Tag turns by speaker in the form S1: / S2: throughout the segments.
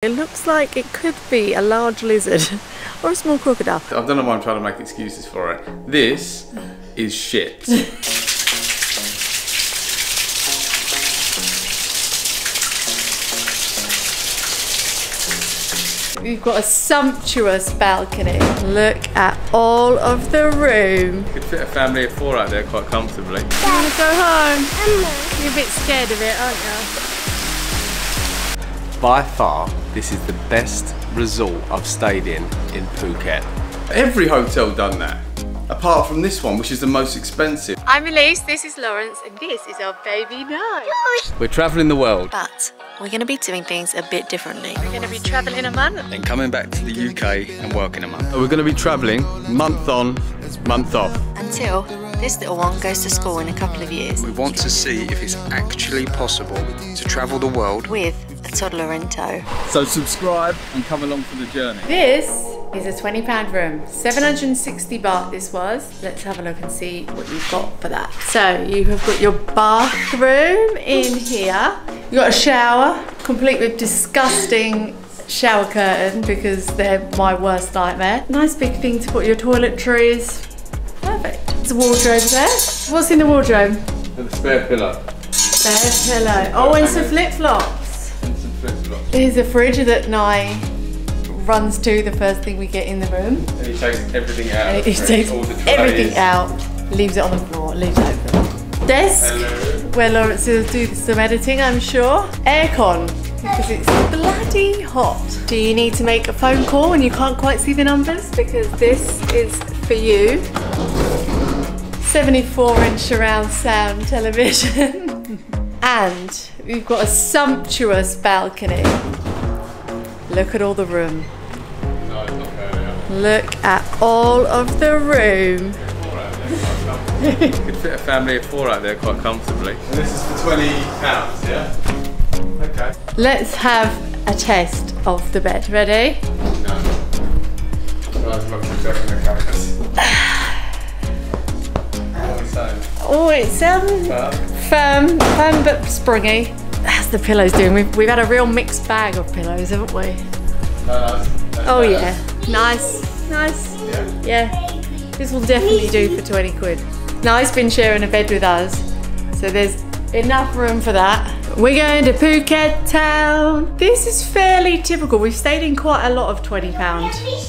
S1: It looks like it could be a large lizard or a small crocodile.
S2: I don't know why I'm trying to make excuses for it. This is shit.
S1: We've got a sumptuous balcony. Look at all of the room.
S2: Could fit a family of 4 out there quite comfortably.
S1: You want to go home? You're a bit scared of it, aren't you?
S3: By far, this is the best resort I've stayed in Phuket.
S2: Every hotel done that, apart from this one, which is the most expensive.
S1: I'm Elise, this is Lawrence, and this is our baby night.
S3: We're travelling the world
S1: But we're going to be doing things a bit differently. We're going to be travelling a month.
S3: and coming back to the UK and working a month. We're going to be travelling month on, month off.
S1: Until this little one goes to school in a couple of years.
S3: We want to see if it's actually possible to travel the world.
S1: With a toddler in tow.
S3: So subscribe and come along for the journey.
S1: This is a £20 room. 760 baht this was. Let's have a look and see what you've got for that. So you have got your bathroom in here. You've got a shower, complete with disgusting shower curtain because they're my worst nightmare. Nice big thing to put your toiletries. Perfect. There's a wardrobe there. What's in the wardrobe?
S2: And the spare pillow.
S1: Spare pillow. Oh, and some flip-flops.
S2: And some flip-flops.
S1: Here's a fridge that Nye runs to the first thing we get in the room.
S2: And he takes everything out.
S1: And he takes
S2: all the trays.
S1: everything out, leaves it on the floor, leaves it open. Desk, where Lawrence will do some editing, I'm sure. Aircon, because it's bloody hot. Do you need to make a phone call and you can't quite see the numbers? Because this is for you. 74-inch surround sound television. And we've got a sumptuous balcony. Look at all the room.
S2: No, it's not fair, yeah.
S1: Look at all of the room.
S2: Could fit a family of 4 out there quite comfortably. And this is for £20, yeah? Okay.
S1: Let's have a test of the bed. Ready?
S2: No. I've locked myself in the cameras.
S1: Oh, it's firm but springy. How's the pillows doing? We've had a real mixed bag of pillows, haven't we?
S2: No,
S1: Oh yeah, nice. Yeah. This will definitely do for 20 quid. Nye's been sharing a bed with us, so there's enough room for that. We're going to Phuket town. This is fairly typical. We've stayed in quite a lot of £20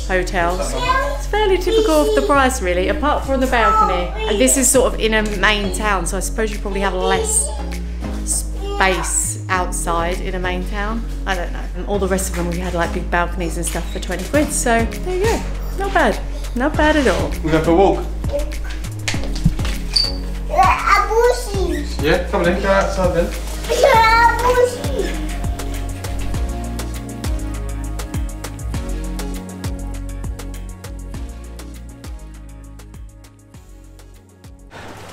S1: hotels. It's fairly typical of the price really, apart from the balcony. And this is sort of in a main town, so I suppose you probably have less space outside in a main town. I don't know. And all the rest of them we had like big balconies and stuff for 20 quid, so there you go. Not bad. Not bad at all.
S2: We're going for a walk. Yeah, come on then, go outside then.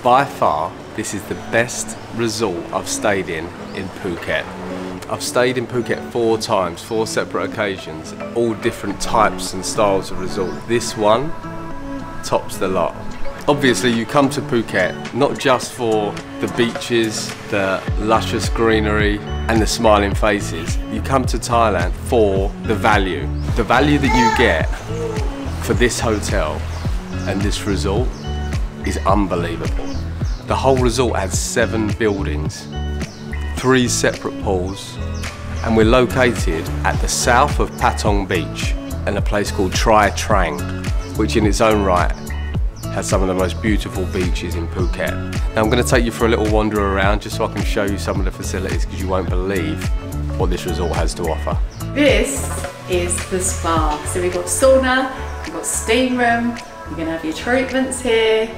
S3: By far, this is the best resort I've stayed in Phuket. I've stayed in Phuket 4 times, 4 separate occasions, all different types and styles of resort. This one tops the lot. Obviously you come to Phuket not just for the beaches, the luscious greenery and the smiling faces. You come to Thailand for the value. The value that you get for this hotel and this resort is unbelievable. The whole resort has 7 buildings, 3 separate pools, and we're located at the south of Patong Beach in a place called Tri Trang, which in its own right has some of the most beautiful beaches in Phuket. Now I'm going to take you for a little wander around just so I can show you some of the facilities because you won't believe what this resort has to offer.
S1: This is the spa. So we've got sauna, we've got steam room, you're going to have your treatments here.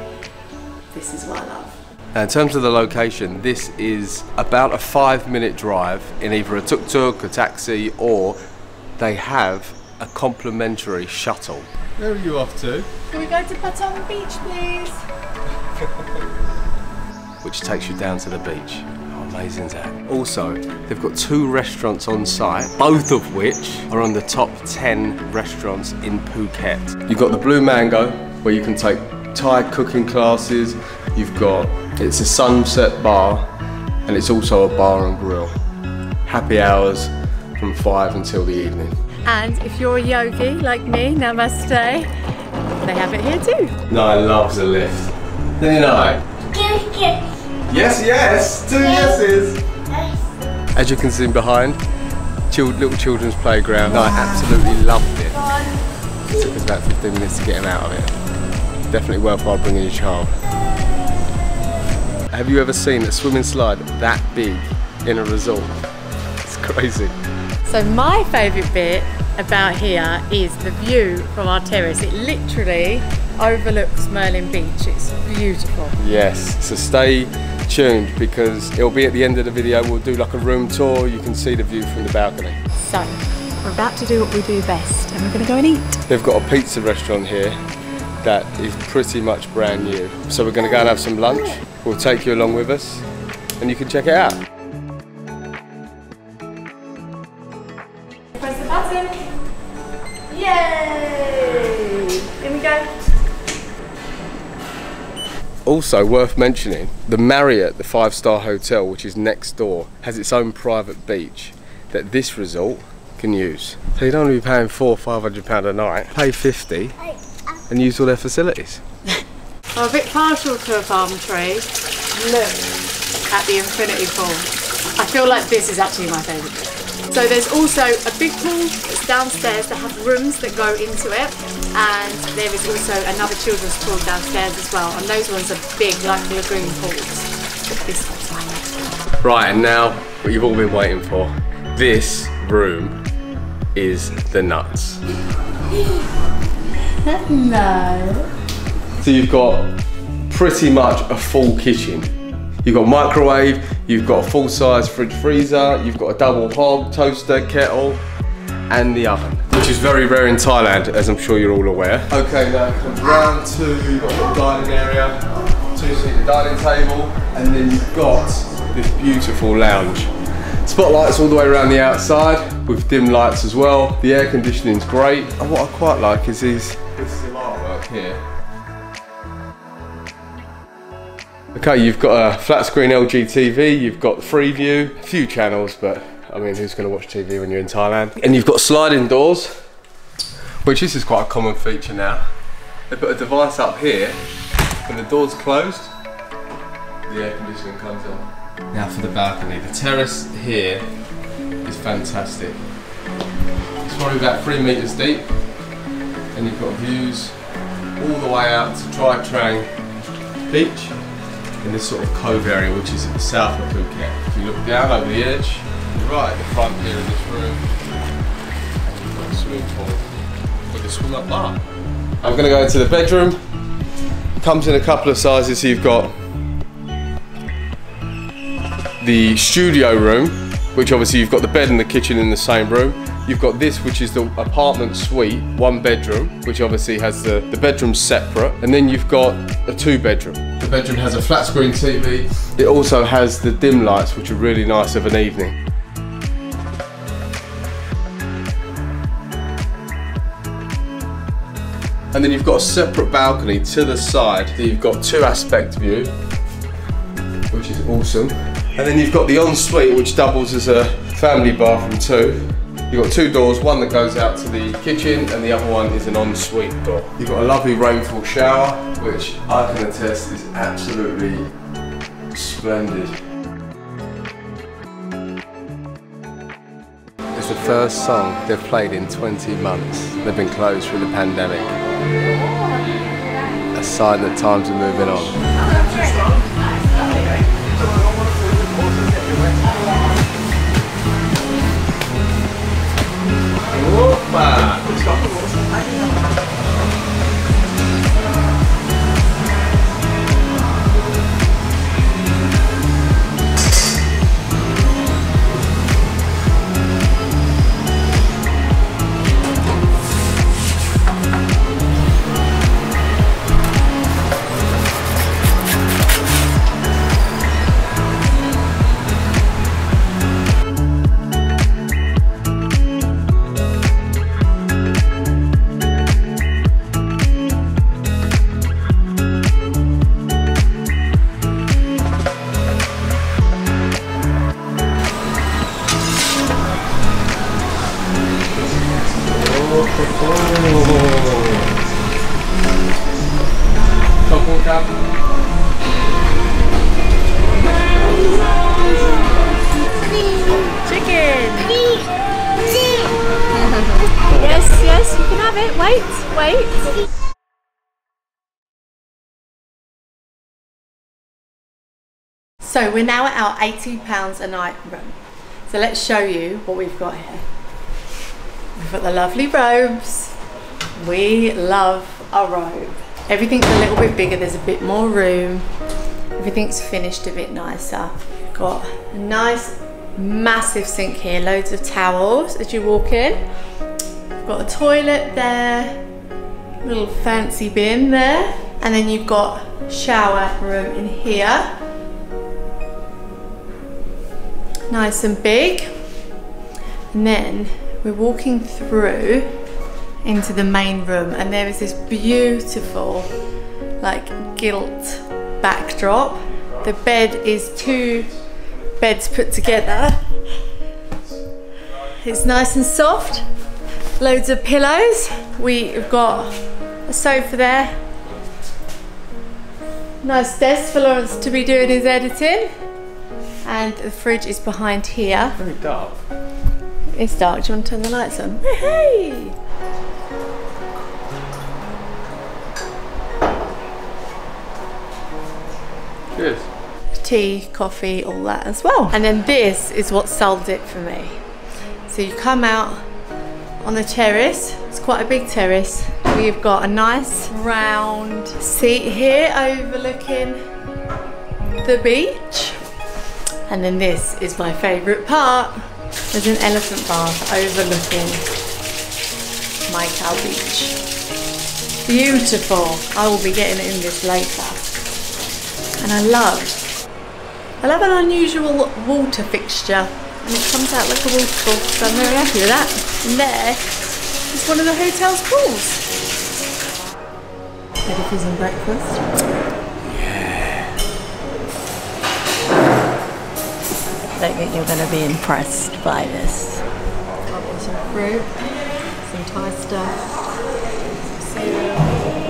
S1: This is what I love.
S3: Now in terms of the location, this is about a 5-minute drive in either a tuk-tuk, a taxi, or they have a complimentary shuttle.
S2: Where are you off to?
S1: Can we go to Patong Beach, please?
S3: Which takes you down to the beach. How amazing is that? Also, they've got 2 restaurants on site, both of which are on the top 10 restaurants in Phuket. You've got the Blue Mango, where you can take Thai cooking classes. It's a sunset bar, and it's also a bar and grill. Happy hours, from 5 until the evening.
S1: And if you're a yogi like me, namaste, they have it here too.
S3: Nai loves a lift. Didn't I? Yes, yes, 2 yeses. As you can see behind, little children's playground. I absolutely loved it. It took us about 15 minutes to get him out of it. Definitely worthwhile bringing your child. Have you ever seen a swimming slide that big in a resort? It's crazy.
S1: So my favourite bit about here is the view from our terrace. It literally overlooks Merlin Beach. It's beautiful.
S3: Yes, so stay tuned because it'll be at the end of the video. We'll do like a room tour. You can see the view from the balcony.
S1: So we're about to do what we do best, and we're going to go and eat.
S3: They've got a pizza restaurant here that is pretty much brand new. So we're going to go and have some lunch. We'll take you along with us and you can check it out.
S1: Press the button. Yay! Here we go.
S3: Also worth mentioning, the Marriott, the 5-star hotel, which is next door, has its own private beach that this resort can use. So you don't want to be paying £400–500 a night, pay 50 and use all their facilities.
S1: I'm a bit partial to a palm tree. Look at the infinity pool. I feel like this is actually my favourite bit. So there's also a big pool that's downstairs that have rooms that go into it, and there is also another children's pool downstairs as well, and those ones are big, like lagoon pools. But this one's my favourite.
S3: Right, and now what you've all been waiting for. This room is the nuts.
S1: No.
S3: So you've got pretty much a full kitchen. You've got microwave, you've got a full-size fridge freezer, you've got a double hob, toaster, kettle, and the oven, which is very rare in Thailand, as I'm sure you're all aware. Okay, now it comes round to, you've got a little dining area, 2-seater dining table, and then you've got this beautiful lounge. Spotlights all the way around the outside, with dim lights as well. The air conditioning's great. And what I quite like is this artwork here. Okay, you've got a flat screen LG TV, you've got Freeview, a few channels, but I mean, who's going to watch TV when you're in Thailand? And you've got sliding doors, which this is quite a common feature now. They put a device up here, when the door's closed, the air conditioning comes on. Now for the balcony. The terrace here is fantastic. It's probably about 3 meters deep, and you've got views all the way out to Drivetrain Beach in this sort of cove area, which is at the south of Phuket. If you look down over the edge, right at the front here in this room, you've got a swimming pool with a swim up bar. I'm going to go into the bedroom. It comes in a couple of sizes. So you've got the studio room, which obviously you've got the bed and the kitchen in the same room. You've got this, which is the apartment suite, 1 bedroom, which obviously has the bedrooms separate. And then you've got a 2-bedroom. The bedroom has a flat screen TV. It also has the dim lights, which are really nice of an evening. And then you've got a separate balcony to the side. You've got 2 aspect view, which is awesome. And then you've got the ensuite, which doubles as a family bathroom too. You've got 2 doors, one that goes out to the kitchen and the other one is an ensuite door. You've got a lovely rainfall shower, which I can attest is absolutely splendid. It's the first song they've played in 20 months. They've been closed through the pandemic. A sign that times are moving on.
S1: Chicken. Yes, yes, you can have it. Wait, wait. So we're now at our £80 a night room. So let's show you what we've got here. We've got the lovely robes. We love a robe. Everything's a little bit bigger, there's a bit more room. Everything's finished a bit nicer. We've got a nice massive sink here, loads of towels as you walk in. We've got a toilet there, little fancy bin there, and then you've got shower room in here. Nice and big. And then we're walking through into the main room, and there is this beautiful like gilt backdrop. The bed is 2 beds put together. It's nice and soft, loads of pillows. We've got a sofa there, nice desk for Lawrence to be doing his editing, and the fridge is behind here.
S2: Very dark.
S1: It's dark. Do you want to turn the lights on? Hey!
S2: Good.
S1: Tea, coffee, all that as well. And then this is what sold it for me. So you come out on the terrace. It's quite a big terrace. We've got a nice round seat here overlooking the beach. And then this is my favourite part. There's an elephant bath overlooking Maikau Beach. Beautiful. I will be getting in this later. And I love an unusual water fixture, and it comes out like a waterfall, so I'm very happy with that. And there is one of the hotel's pools. Ready for some breakfast?
S2: Yeah.
S1: I don't think you're going to be impressed by this. I've got some fruit, some Thai stuff, some cereal.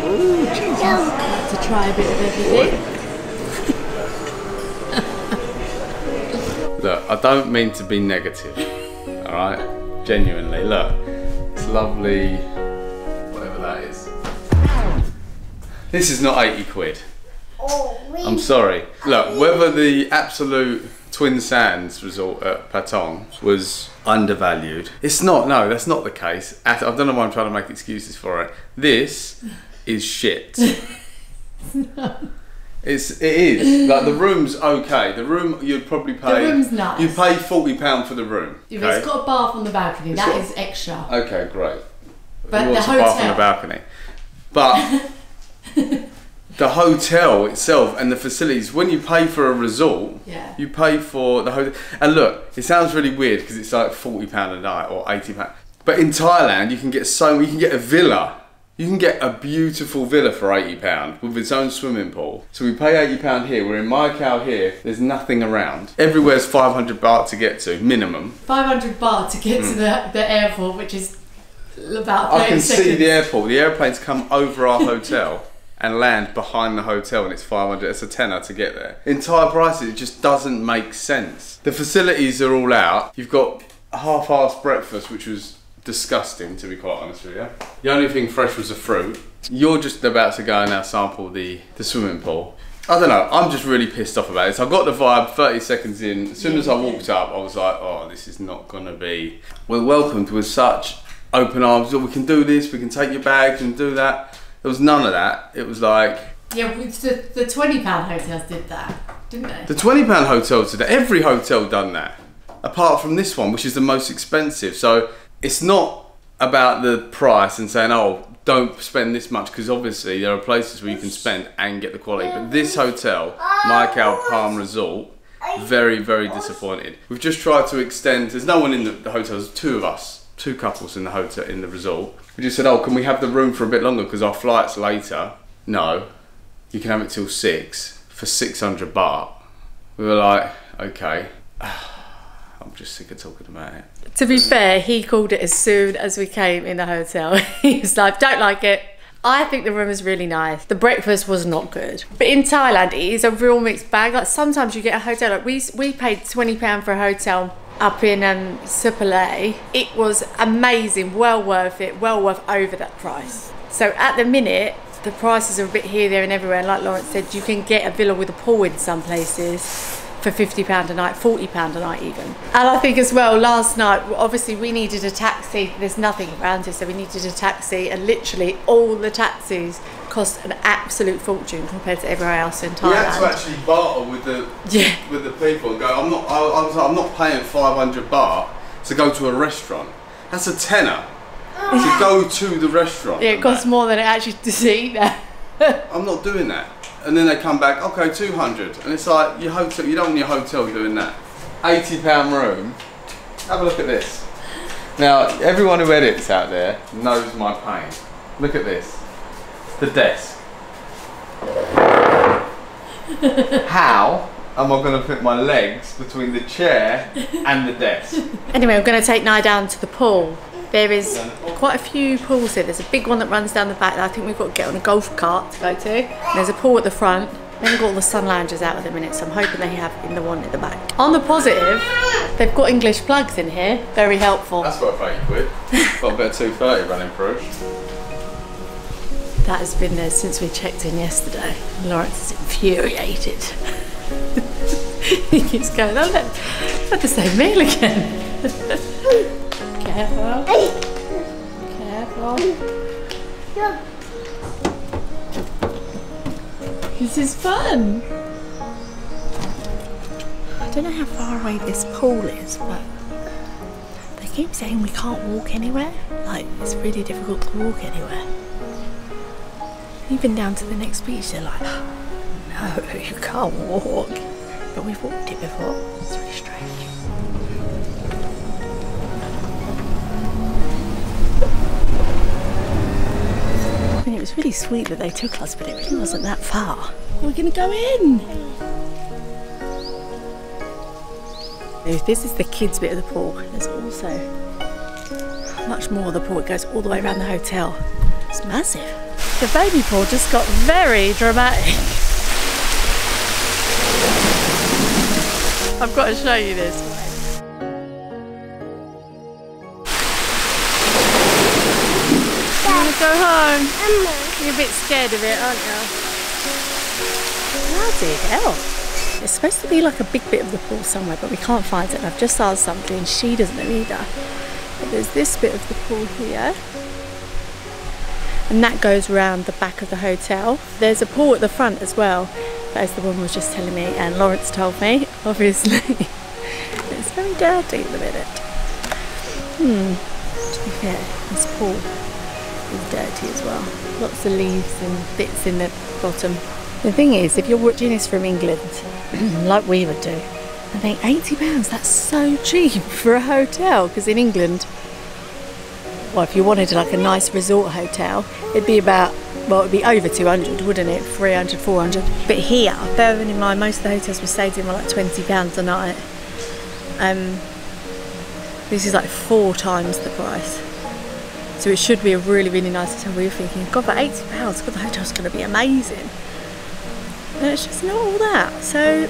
S1: Ooh, Jesus. I like to try a bit of everything.
S2: Look, I don't mean to be negative, alright? Genuinely, look. It's lovely, whatever that is. This is not 80 quid. I'm sorry. Look, whether the absolute Twin Sands resort at Patong was undervalued, it's not, no, that's not the case. I don't know why I'm trying to make excuses for it. This is shit. It is. Like, the room's okay. The room, you'd probably pay...
S1: The room's nice.
S2: You'd pay £40 for the room.
S1: If it's got a bath on the balcony, that is extra.
S2: Okay, great.
S1: But
S2: it
S1: the
S2: was a bath on
S1: hotel...
S2: the balcony. But the hotel itself and the facilities, when you pay for a resort,
S1: yeah,
S2: you pay for the hotel. And look, it sounds really weird because it's like £40 a night or £80. But in Thailand, you can get a villa. You can get a beautiful villa for £80 with its own swimming pool. So we pay £80 here. We're in Maikau here. There's nothing around. Everywhere's 500 baht to get to, minimum.
S1: 500 baht to get to the airport, which is about 30
S2: I can
S1: seconds.
S2: see the airport. The airplanes come over our hotel and land behind the hotel, and it's 500. It's a tenner to get there. In Thai prices, it just doesn't make sense. The facilities are all out. You've got a half-assed breakfast, which was disgusting, to be quite honest with you. The only thing fresh was the fruit. You're just about to go and now sample the swimming pool. I don't know, I'm just really pissed off about it. So I got the vibe 30 seconds in. As soon as I walked up, I was like, oh, this is not gonna be... We're welcomed with such open arms. Oh, we can do this, we can take your bags and do that. There was none of that. It was like...
S1: Yeah, the £20 hotels did that, didn't they?
S2: The £20 hotels did that. Every hotel done that. Apart from this one, which is the most expensive. So it's not about the price and saying, oh, don't spend this much, because obviously there are places where you can spend and get the quality. But this hotel, Maikau Palm Resort, very, very disappointed. We've just tried to extend, there's no one in the hotel, there's two of us, two couples in the hotel, in the resort. We just said, oh, can we have the room for a bit longer because our flight's later? No, you can have it till 6 for 600 baht. We were like, okay. I'm just sick of talking about it.
S1: To be fair, he called it as soon as we came in the hotel. He was like, don't like it. I think the room is really nice. The breakfast was not good. But in Thailand, it is a real mixed bag. Like sometimes you get a hotel, like we paid £20 for a hotel up in Supalay. It was amazing, well worth it, well worth over that price. So at the minute, the prices are a bit here, there and everywhere. And like Lawrence said, you can get a villa with a pool in some places for £50 a night, £40 a night even. And I think as well, last night, obviously we needed a taxi. There's nothing around here, so we needed a taxi, and literally all the taxis cost an absolute fortune compared to everywhere else in Thailand.
S2: We had to actually barter with the people and go, I'm not paying 500 baht to go to a restaurant. That's a tenner to go to the restaurant.
S1: Yeah, it costs more than it actually to eat there.
S2: I'm not doing that. And then they come back, okay, 200. And it's like, your hotel, you don't want your hotel doing that. £80 room. Have a look at this. Now, everyone who edits out there knows my pain. Look at this. The desk. How am I going to put my legs between the chair and the desk?
S1: Anyway, I'm going to take Nye down to the pool. There is quite a few pools here. There's a big one that runs down the back that I think we've got to get on a golf cart to go to. There's a pool at the front. Then we've got all the sun loungers out at the minute, so I'm hoping they have in the one at the back. On the positive, they've got English plugs in here. Very helpful.
S2: That's worth £80. Got a bit of 230 running through.
S1: That has been there since we checked in yesterday. Lawrence is infuriated. He keeps going, oh look, had the same meal again. Careful. Careful. This is fun. I don't know how far away this pool is, but they keep saying we can't walk anywhere. Like, it's really difficult to walk anywhere. Even down to the next beach, they're like, no, you can't walk. But we've walked it before. It's really strange. I mean, it was really sweet that they took us, but it really wasn't that far. We're gonna go in. This is the kids' bit of the pool. There's also much more of the pool. It goes all the way around the hotel. It's massive. The baby pool just got very dramatic. I've got to show you this. You want to go home? You're a bit scared of it, aren't you? Bloody hell. It's supposed to be like a big bit of the pool somewhere, but we can't find it. And I've just asked something and she doesn't know either. But there's this bit of the pool here. And that goes around the back of the hotel. There's a pool at the front as well. As the woman was just telling me, and Lawrence told me, obviously. It's very dirty at the minute. To be fair, this pool is dirty as well. Lots of leaves and bits in the bottom. The thing is, if you're watching this from England, like we would do, I think £80, that's so cheap for a hotel, because in England, well, if you wanted like a nice resort hotel, it'd be about, well, it'd be over 200, wouldn't it? 300, 400. But here, bearing in mind, most of the hotels we stayed in were like £20 a night. This is like 4 times the price. So it should be a really, really nice hotel. We were thinking, God, for £80, God, the hotel's going to be amazing. And it's just not all that. So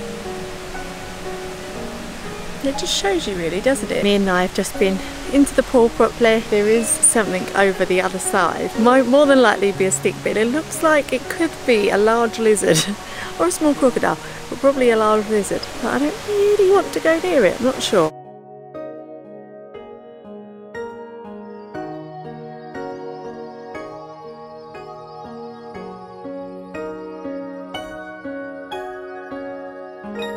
S1: it just shows you really, doesn't it? Me and I have just been into the pool properly. There is something over the other side. Might more than likely be a stick, but it looks like it could be a large lizard or a small crocodile, but probably a large lizard. But I don't really want to go near it, I'm not sure.